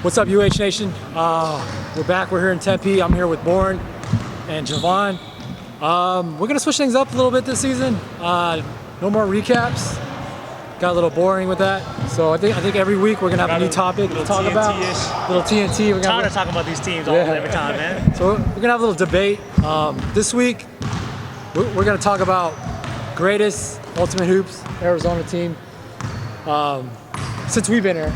What's up, UH Nation? We're back. We're here in Tempe. I'm here with Born and Javon. We're gonna switch things up a little bit this season. No more recaps. Got a little boring with that. So I think every week we're gonna have a new topic to talk about. Little TNT. We're tired of talking about these teams every time, man. So we're gonna have a little debate. This week we're gonna talk about greatest Ultimate Hoops Arizona team since we've been here.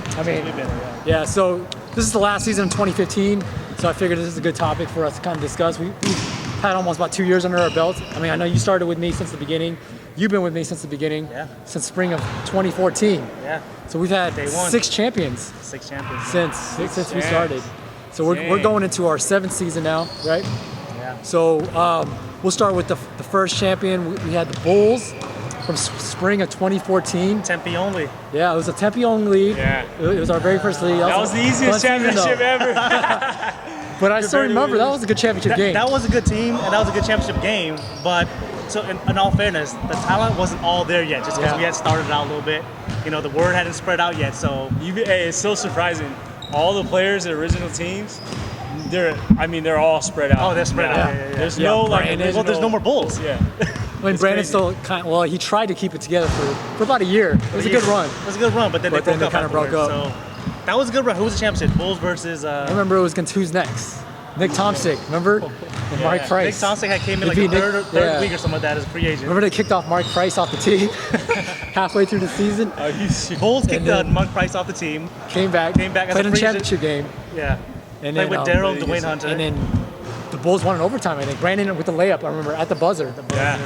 Yeah. So this is the last season of 2015. So I figured this is a good topic for us to kind of discuss. We've had almost about 2 years under our belts. I mean, I know you started with me since the beginning. You've been with me since the beginning. Yeah. Since spring of 2014. Yeah. So we've had six champions. Since we started. So we're going into our 7th season now, right? Yeah. So we'll start with the first champion. We had the Bulls from spring of 2014. Tempe only. Yeah, it was a Tempe only league. Yeah. It was our very first league. That was the easiest championship ever. But I still remember that was a good championship game. That was a good team, and that was a good championship game. But so in all fairness, the talent wasn't all there yet, just because we had started out a little bit. You know, the word hadn't spread out yet. So Hey, it's so surprising. All the players, the original teams, they're all spread out. Oh, they're spread out. Yeah. Yeah. There's no Brandon. There's no more Bulls. Yeah. I mean, Brandon still he tried to keep it together for about a year. It was a good run. It was a good run, but then they broke up. kind of broke up. So that was a good run. Who was the championship? Bulls versus. I remember it was against who's next? Nick Tomsic, remember? And Mark Price. Nick Tomsic came in like They the beat third week or something like that as a free agent. Remember they kicked off Mark Price off the team halfway through the season? Bulls kicked Mark Price off the team. Came back as played a in the championship game. Yeah. And Played then, with Daryl and Dwayne Hunter. And then the Bulls won in overtime, I think. Brandon with the layup, I remember, at the buzzer.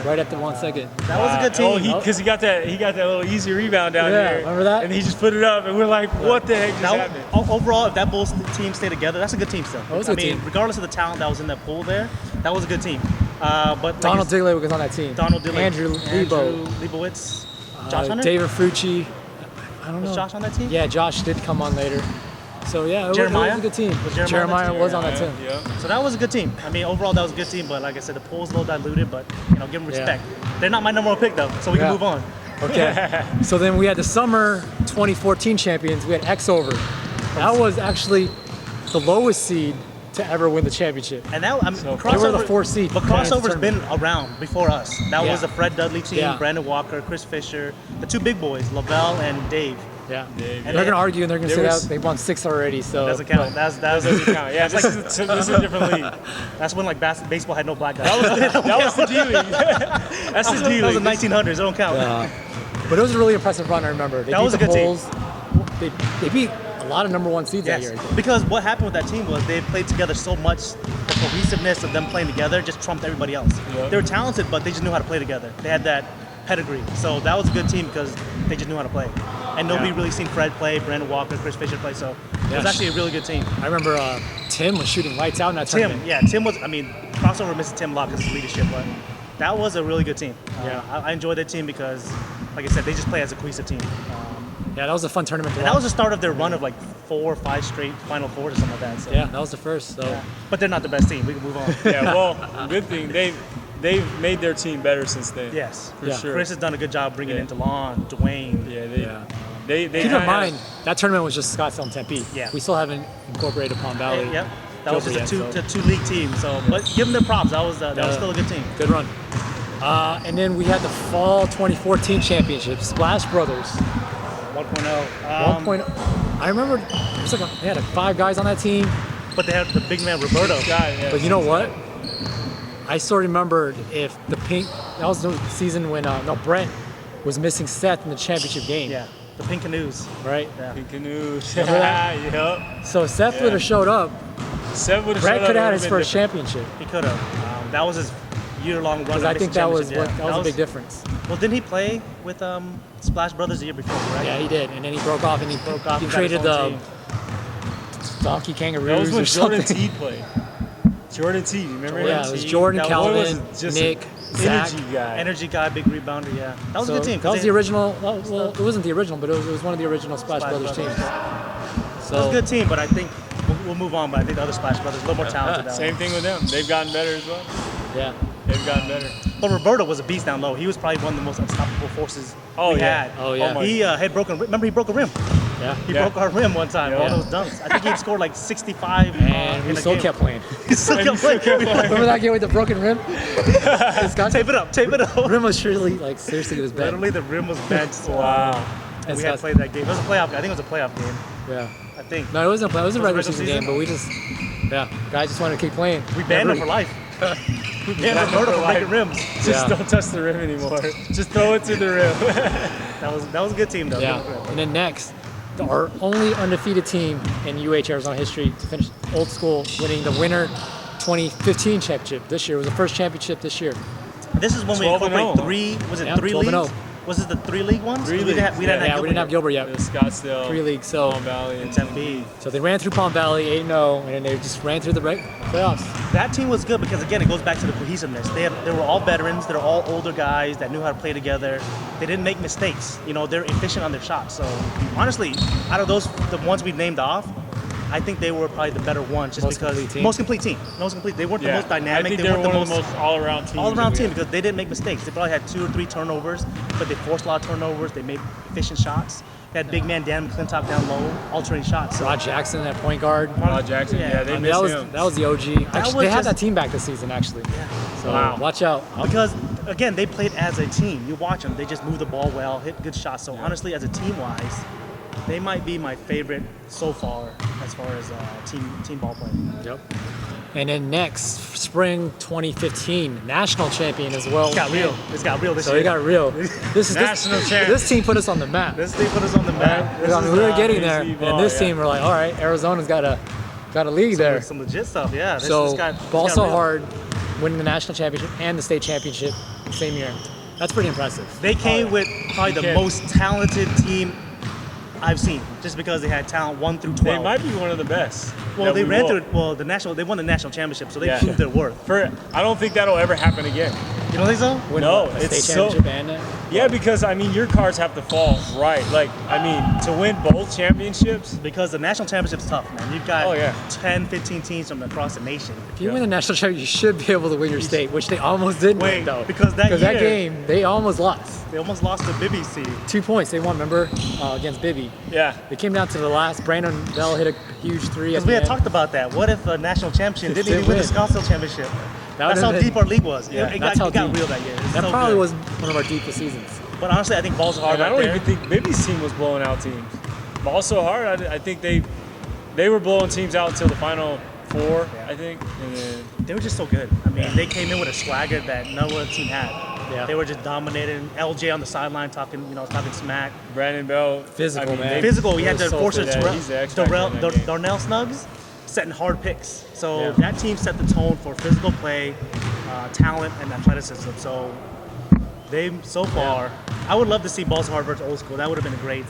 Right at the 1 second. That was a good team. Because he got that little easy rebound down here. Remember that? And he just put it up, and we're like, what the heck just happened? Overall, if that Bulls team stayed together, that's a good team still. Was a good team. Regardless of the talent that was in that pool there, that was a good team. But Donald Digley was on that team. Andrew Lebo. Leibowitz. Josh Hunter? David Fucci. I don't know. Was Josh on that team? Yeah, Josh did come on later. So yeah, it Jeremiah? was a good team. Was Jeremiah was on that team. Yeah. So that was a good team. I mean, overall, that was a good team. But like I said, the pool's a little diluted. But give them respect. They're not my number one pick though, so we can move on. Okay. So then we had the summer 2014 champions. We had Exover. That was actually the lowest seed to ever win the championship. And that, I mean, They were crossover, the 4th seed. But crossover's been around before us. That was the Fred Dudley team, Brandon Walker, Chris Fisher, the two big boys, Lavelle and Dave. Yeah. Dave. And they're gonna argue and they're gonna say that they won 6 already. So doesn't count. That doesn't count. Yeah, this is a different league. That's when baseball had no black guys. That was the D League. That's the D League. That was the 1900s. It don't count. But it was a really impressive run. I remember. They That beat was a the good team. Bulls. They beat a lot of number 1 seeds that year. Because what happened with that team was they played together so much. The cohesiveness of them playing together just trumped everybody else. Yep. They were talented, but they just knew how to play together. They had that pedigree. So that was a good team because they just knew how to play. And nobody really seen Fred play, Brandon Walker, Chris Fisher play. So it was actually a really good team. I remember Tim was shooting lights out in that tournament. Tim was. I mean, crossover misses Tim Locke because of his leadership, but that was a really good team. I enjoyed that team because, like I said, they just play as a cohesive team. Yeah, that was a fun tournament to And watch. that was the start of their run of like 4 or 5 straight Final Fours or something like that. So. Yeah, that was the first. So. But they're not the best team. We can move on. Yeah, well, good thing they've made their team better since then. Yes, for sure. Chris has done a good job bringing in DeLon, Dwayne. They keep in mind that tournament was just Scottsdale and Tempe. Yeah. We still haven't incorporated Palm Valley. Yep. That was just a two league team. So, but give them their props. That was still a good team. Good run. And then we had the fall 2014 championship, Splash Brothers. 1.0. 1.0. I remember they had 5 guys on that team. But they had the big man Roberto. But you know what? I still remembered if the pink. That was the season when Brent was missing Seth in the championship game. Yeah. The Pink Canoes. Right. Yeah. Pink Canoes. Remember that? Yep. So Seth would have showed up. Brett could have had his first championship. He could have. That was his year-long run. Because I think that was a big difference. Well, didn't he play with Splash Brothers the year before, right? Yeah, he did. And then he broke off and he He created the Donkey Kangaroos That was when or something. Jordan T played. Jordan T, remember? Yeah, it was Jordan, Calvin, Nick, Zach. Energy guy, big rebounder, yeah. That was a good team. That was the original. Well, it wasn't the original, but it was one of the original Splash Brothers teams. So that was a good team, but I think we'll move on. But I think the other Splash Brothers a little more talented. Same thing with them. They've gotten better as well. Yeah. They've gotten better. But Roberto was a beast down low. He was probably one of the most unstoppable forces we had. Oh yeah. He had broken. Remember, he broke a rim. Yeah. He Yeah. broke our rim one time, all Yeah. those dunks. I think he scored like 65 And in we a still game. kept playing. He still kept playing. Remember that game with the broken rim? Scott, Tape it up, tape it up. rim was surely, like, seriously, it was bad. Literally, the rim was bent. Wow. And We had Scott- played that game. It was a playoff. I think it was a playoff game. Yeah. I think. No, it wasn't a play. It was a Was it regular regular season season? game, but we just, guys just wanted to keep playing. We banned him for life. We banned Roberto from making rims. Just Yeah. don't touch the rim anymore. Just throw it to the rim. That was a good team though. Yeah. And then next, our only undefeated team in UH Arizona history to finish old school, winning the winter 2015 championship. This year was the first championship this year. This is when we 12 and incorporate 0. three. Was it Yeah, 3 12 and leagues? 0. Was it the 3 league ones? Three We didn't have, leagues, we didn't yeah. have Yeah, we didn't have Gilbert The yet. Scottsdale, 3 leagues. So, Palm Valley, and Tempe. so they ran through Palm Valley 8-0, and then they just ran through the playoffs. That team was good because again, it goes back to the cohesiveness. They were all veterans. They're all older guys that knew how to play together. They didn't make mistakes. You know, they're efficient on their shots. So honestly, out of those, the ones we named off, I think they were probably the better ones, just Most because complete team. most complete team. Most complete. They weren't the Yeah. most dynamic. I think they they were weren't one of the most all-around teams. all-around that we team had. because they didn't make mistakes. They probably had 2 or 3 turnovers, but they forced a lot of turnovers. They made efficient shots. They had big man Dan McClintock down low, alternating shots. So Rod Jackson at point guard. Rod Jackson, Yeah. yeah, they I mean, miss that was him. the OG. Actually, was they had just- that team back this season, actually. So Wow. watch out. because again, they played as a team. You watch them; they just move the ball well, hit good shots. So honestly, as a team-wise, they might be my favorite so far as far as team ball play. Yep. And then next, spring 2015, national champion as well. It's got real. It's got real this So year. it got real. This National champ. This team put us on the map. This thing put us on the map. Right? This I mean, is, we were getting there, easy and ball, this yeah. team were like, all right, Arizona's got a league there. some legit stuff. Yeah. This, So this got, ball this so got real. hard, winning the national championship and the state championship same year. That's pretty impressive. They came yeah. with probably the can't- most talented team I've seen, just because they had talent 1 through 12. They might be one of the best. Well, that they we ran will. through. Well, they won the national championship, so they Yeah. proved their worth. I don't think that'll ever happen again. You don't think so? Win No, what, a it's state so- championship and Yeah, because I mean, your cards have to fall right. Like, I mean, to win both championships. Because the national championship's tough, man. You've got Oh, yeah. 10, 15 teams from across the nation. if you win the national championship, you should be able to win your state, which they almost did Wait, win, though. because that year- game, they almost lost. They almost lost to Bibby seed. 2 points they won, remember, against Bibby. Yeah. They came down to the last. Brandon Bell hit a huge three. At Because we the had end. talked about that. What if a national champion didn't Didn't even win the win. Scottsdale championship? That That's how would've been- deep our league was. Yeah, it that's got, how it got deep. real that year. It's That so probably good. was one of our deepest seasons. But honestly, I think Balls Hard And I right don't there. even think Bibby's team was blowing out teams. Ball so hard, I think they were blowing teams out until the final 4, Yeah. I think. And then They were just so good. I mean, they came in with a swagger that no other team had. Yeah. They were just dominating. LJ on the sideline talking smack. Brandon Bell. Physical, man. Physical. We had They're to so force it. fit. Yeah, he's the X factor in that game. Darnell Snuggs setting hard picks. So Yeah. that team set the tone for physical play, talent, and athleticism. So they so far, I would love to see Balls Hard versus Old School. That would have been a great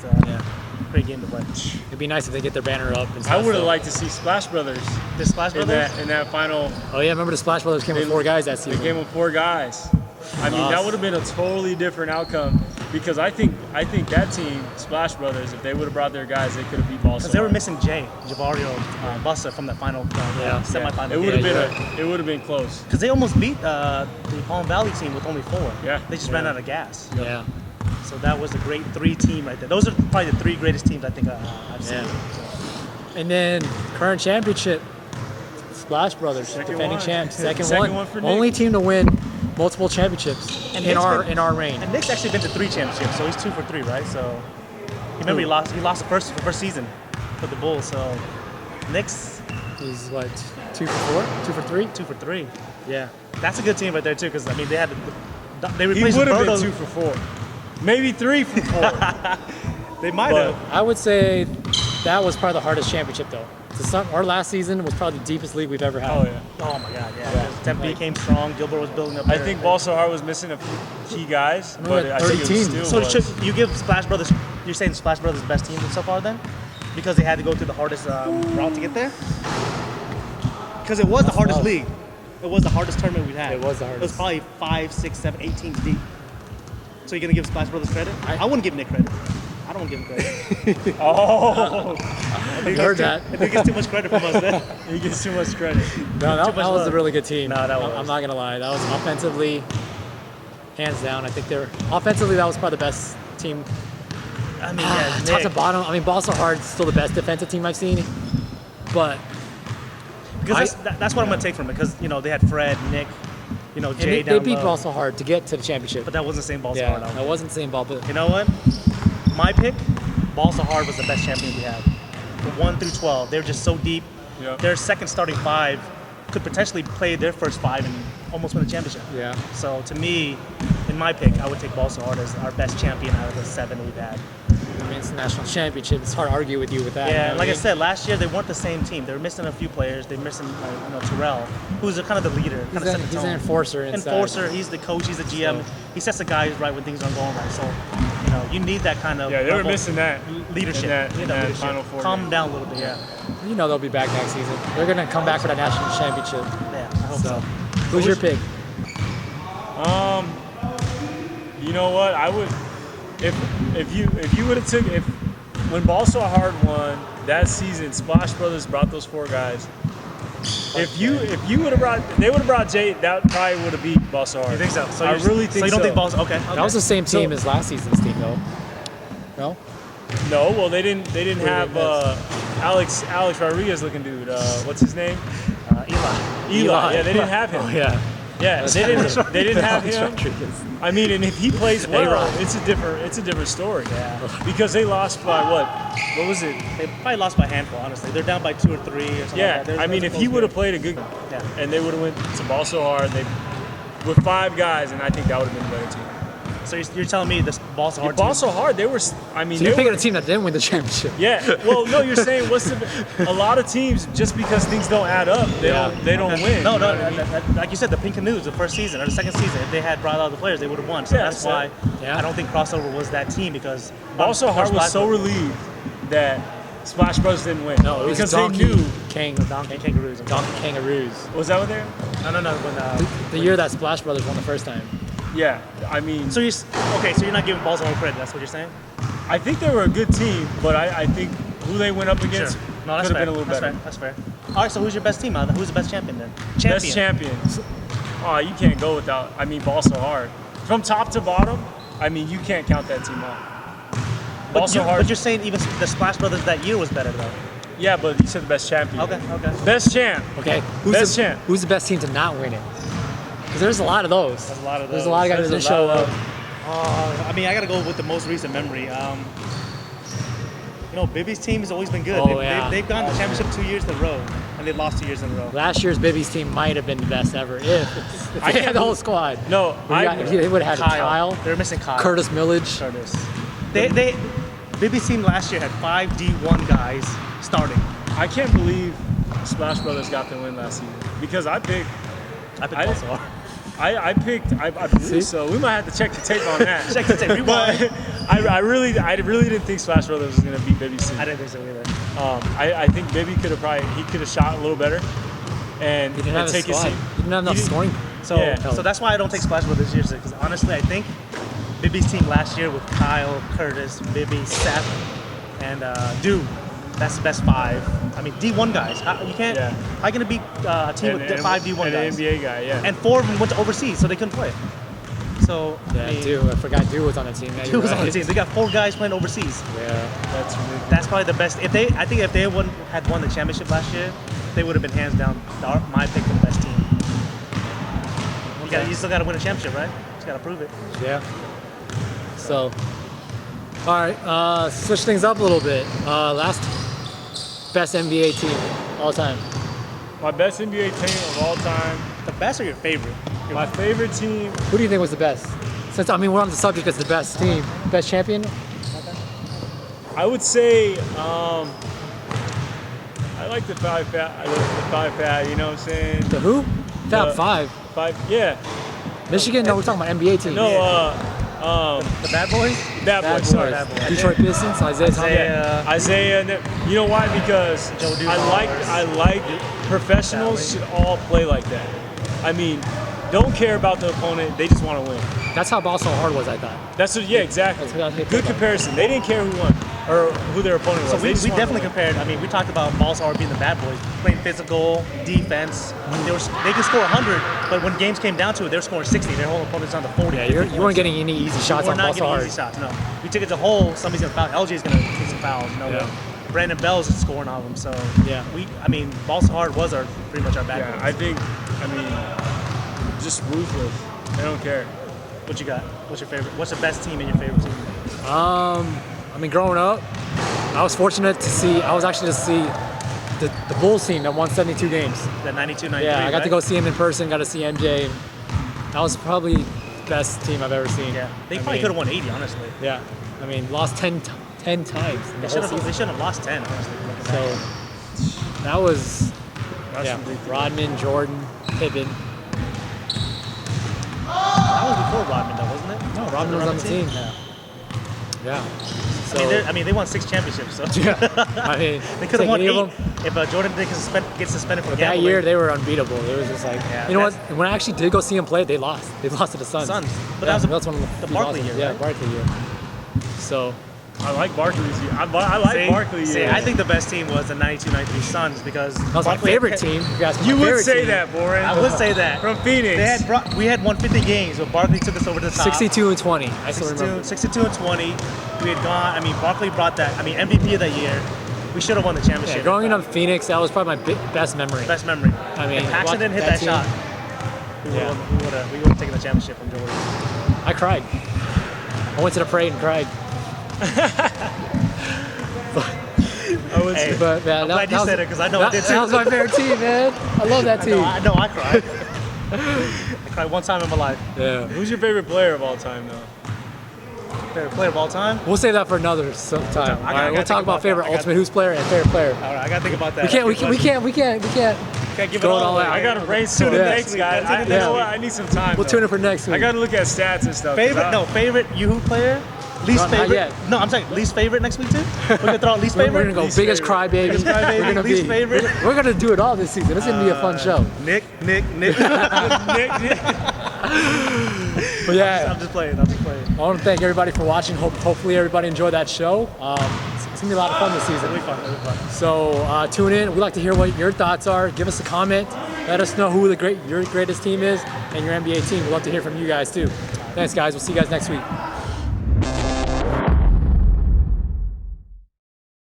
game to play. It'd be nice if they get their banner up. And I stuff, would have so- liked to see Splash Brothers The Splash in Brothers. that final. Oh yeah, remember the Splash Brothers came with 4 guys that They season. came with 4 guys. I mean, that Lost. would have been a totally different outcome because I think that team, Splash Brothers, if they would have brought their guys, they could have beat Ball. Because they were missing Jay Javario Bussa from the final Yeah. semifinal. It would have Yeah, it would have been close. Because they almost beat the Palm Valley team with only 4. Yeah. They just ran out of gas. Yeah. So that was a great 3 team right there. Those are probably the 3 greatest teams I think I've seen. Yeah. And then current championship, Splash Brothers, Second defending one. champs, second Second one. one for Nick. Only team to win multiple championships And in Nick's our been- in our reign. And Nick's actually been to 3 championships, so he's 2 for 3, right? So remember he lost the first season for the Bulls. So Nick's He's what 2 for 4, 2 for 3. 2 for 3. Yeah. That's a good team right there too, because I mean they He replaced would have been Roberto. 2 for 4, maybe 3 for 4. They might But- have. I would say that was probably the hardest championship though. Our last season was probably the deepest league we've ever had. Oh yeah. Oh my God, yeah. 'Cause Tempe came strong. Gilbert was building up. I there. think Ball so hard was missing a few key guys, We but had I 30 think it teams. still So was. should you give Splash Brothers? You're saying Splash Brothers the best team so far then, because they had to go through the hardest route to get there. Because it was the That's hardest tough. league. It was the hardest tournament we've had. It was the It was hardest. probably 5, 6, 7, 8 teams deep. So you're gonna give Splash Brothers credit? I- I wouldn't give Nick credit. I don't want to give him credit. Oh, I heard that. I think he gets too much credit from us then. he gets too much credit. No, that much was a love. really good team. No, that was. I'm not gonna lie. That was offensively, hands down. I think offensively that was probably the best team I mean, yeah, top to Nick. bottom. I mean, Balls are hard. Still the best defensive team I've seen, but Because that's what I'm gonna take from it. Because they had Fred, Nick, and Jay they down beat low. Balls hard to get to the championship. But that wasn't the same Balls Yeah, hard. that wasn't the same ball, but You know what? My pick, Balls hard was the best champion we had. From 1 through 12, they're just so deep. Yep. Their second starting five could potentially play their first five and almost win a championship. yeah. So to me, in my pick, I would take Balls hard as our best champion out of the 7 we've had. I mean, it's a national championship. It's hard to argue with you with that. Yeah, you know and what like I mean? said, last year they weren't the same team. They were missing a few players. They're missing, Terrell, who's kind of the leader. Kind of set the he's tone. an enforcer inside. Enforcer. He's the coach. He's the GM. So- He sets the guys right when things aren't going right. So, you need that kind of Yeah, they were level- missing that leadership. in that, You need in that leadership. Final Four. Calm game. down a little bit. Yeah. You know they'll be back next season. They're gonna come back for that national championship. Yeah. I hope So, so. who's your pick? You know what? I would if you would have took when Ball So Hard won that season, Splash Brothers brought those 4 guys. If you would have brought Jay, that probably would have beat Ball So Hard. You think so? So I you're- really think so. You don't so. think Balls? Okay. That was the same team So- as last season's team, though. No. No, well they didn't Who did have they Alex Rodriguez looking dude. What's his name? Eli. Eli. Yeah, they didn't have him. Oh yeah. Yeah, they didn't have Alex him. Rodriguez. I mean, and if he plays well, A-Rod. it's a different story. Yeah. Because they lost by what? What was it? They probably lost by a handful. Honestly, they're down by 2 or 3 or something. Yeah, like that. I mean, There's if he close would have game. played a good, Yeah. and they would have went to Ball So Hard, they with 5 guys, and I think that would have been a better team. So you're telling me this Balls hard. Ball team- So Hard, they were. I mean, So they you're picking were, a team that didn't win the championship. Yeah. Well, no, you're saying a lot of teams just because things don't add up, they Yeah. don't win. No, you know no, what I mean? like you said, the Pink Canoes, the first season or the second season, if they had brought out the players, they would have won. So Yeah, that's so- why Yeah. I don't think Crossover was that team because Ball So Hard was so relieved. relieved that Splash Brothers didn't win. No, it was because Donkey they knew. Donkey Kangaroos. Donkey Kangaroos. Was that what they? No. When, The year that Splash Brothers won the first time. Yeah. I mean, so you're not giving Balls hard credit. That's what you're saying? I think they were a good team, but I think who they went up against No, could that's have fair. been a little That's better. fair. That's fair. All right. So who's your best team? Who's the best champion then? Best champions. Oh, you can't go without. I mean, Ball So Hard. From top to bottom, I mean, you can't count that team out. Ball So Hard. But you're saying even the Splash Brothers that year was better though. Yeah, but you said the best champion. Okay. Best champ. Okay. Best champ. Who's the best team to not win it? Because there's a lot of those. There's a lot of There's a those. lot of guys that There's didn't a show lot up. of- I mean, I gotta go with the most recent memory. Bibby's team has always been good. Oh, yeah. They've gone to the championship 2 years in a row, and they've lost 2 years in a row. Last year's Bibby's team might have been the best ever if I they can't had the whole believe- squad. No, They would have had Kyle, They're missing Kyle. Curtis Millage. Curtis. Bibby's team last year had 5 D1 guys starting. I can't believe Splash Brothers got the win last season because I picked. I picked I- Balls hard. I See? believe so. We might have to check the tape on that. Check the tape. Rewind. But I really didn't think Splash Brothers was gonna beat Bibby's team. I didn't think so either. I think Bibby could have shot a little better, and He didn't have a take his squad. seat. He didn't have enough He didn't- scoring. So, Yeah. so that's why I don't take Splash Brothers this year. Because honestly, I think Bibby's team last year with Kyle, Curtis, Bibby, Seth, and Dude, that's the best 5. I mean, D1 guys. You can't. Yeah. How you gonna beat a team with 5 D1 and guys? an NBA guy, yeah. And 4 of them went to overseas, so they couldn't play. So Yeah, I mean, dude, I forgot Dude was on the team. Yeah, Dude you're was on the right. team. They got 4 guys playing overseas. Yeah. That's ridiculous. That's probably the best. I think if they had won the championship last year, they would have been hands down my pick for the best team. You still got to win a championship, right? Just got to prove it. Yeah. So, all right, switch things up a little bit. Last best NBA team all time. My best NBA team of all time. The best or your favorite? My favorite team. Who do you think was the best? Since we're on the subject as the best team, best champion. I would say I like the 5 Fat. I like the 5 Fat. You know what I'm saying? The who? Fab The- Five. 5. Yeah. Michigan. No, we're talking about NBA team. No. The Bad Boys? Bad Bad Boys. Sorry. Boys. Bad Boys. Detroit Pistons. Isaiah Thomas. Isaiah. Isaiah. You know why? Because Joe I like professionals should all play like that. I mean, don't care about the opponent. They just want to win. That's how Ball So Hard was, I thought. That's what. Yeah, exactly. That's what I think Good about. comparison. They didn't care who won. or who their opponent was. So They we just wanted to definitely win. compared. I mean, we talked about Balls Hard being the bad boys, playing physical, defense. They could score 100, but when games came down to it, they were scoring 60. Their whole opponent's on the 40. Yeah, 50 you weren't points. getting any easy shots We're on not Balls getting Hard. easy shots. No, we took it to hole. Somebody's gonna foul. LJ's gonna take some fouls. You know, Yeah. Brandon Bell's scoring on them. So Yeah. I mean, Balls Hard was pretty much our bad Yeah, boys. I mean, just ruthless. They don't care. What you got? What's your favorite? What's the best team in your favorite team? I mean, growing up, I was fortunate to see. I was actually to see the Bulls team that won 72 games. The 92, 93. Yeah, I got to right? go see him in person. Got to see MJ. And that was probably the best team I've ever seen. Yeah, they I probably mean, could have won 80, honestly. Yeah, I mean, lost 10 times in the They whole should season. have lost 10, honestly. looking So back. that was That's yeah. ridiculous. Rodman, Jordan, Pippen. That was before Rodman, though, wasn't it? No, Rodman was on the team. Yeah. Yeah. So I mean, they won 6 championships, so yeah, I mean, they could have won any 8 of them. if Jordan didn't get suspended for But that gambling. year they were unbeatable. It was just like, Yeah, you know what? that's- When I actually did go see them play, they lost. They lost to the Suns. Suns. But Yeah, that was one of the few Barkley losses. year, Yeah, right? Barkley year. So I like Barkley's year. I like See? Barkley See, year. I think the best team was the 92-93 Suns because that was my Barkley favorite had- team. If you ask me you my would favorite say team. that, Boren. I would say that. From Phoenix. We had won 50 games, but Barkley took us over the top. 62 and 20. I still 62, remember. 62 and 20. We had gone. I mean, Barkley brought that. I mean, MVP of that year. We should have won the championship. Yeah, growing up in Phoenix, that was probably my best memory. Best memory. I mean, if Paxson didn't hit that that team- shot, Yeah. we would have taken the championship from Jordan. I cried. I went to the parade and cried. I would Hey, say. But man, I'm glad you said it because I know I did too. That was my favorite team, man. I love that team. I know I cried. I cried one time in my life. Yeah. Who's your favorite player of all time, though? Favorite player of all time? We'll save that for another time. I All gotta right, think we'll talk about about favorite that. I gotta- Ultimate Who's player and favorite player. All right, I gotta think about that. We can't Can't give it throw it all all away. out. I got to brainstorm Yeah. next, guys. Let's You do it know next what? week. I need some time. We'll though. tune in for next week. I got to look at stats and stuff. 'cause Favorite? I- No, favorite Yahoo player? Least Not favorite? yet. No, I'm saying least favorite next week too? We're gonna throw out least We're favorite? gonna go Least biggest favorite. crybaby. Biggest crybaby, We're gonna least be. favorite. We're gonna do it all this season. It's gonna be a fun show. Nick. Nick, But yeah, I'm just playing. I want to thank everybody for watching. Hopefully everybody enjoyed that show. It's gonna be a lot of fun this season. It'll be fun. So tune in. We'd like to hear what your thoughts are. Give us a comment. Let us know who your greatest team is and your NBA team. We'd love to hear from you guys too. Thanks, guys. We'll see you guys next week.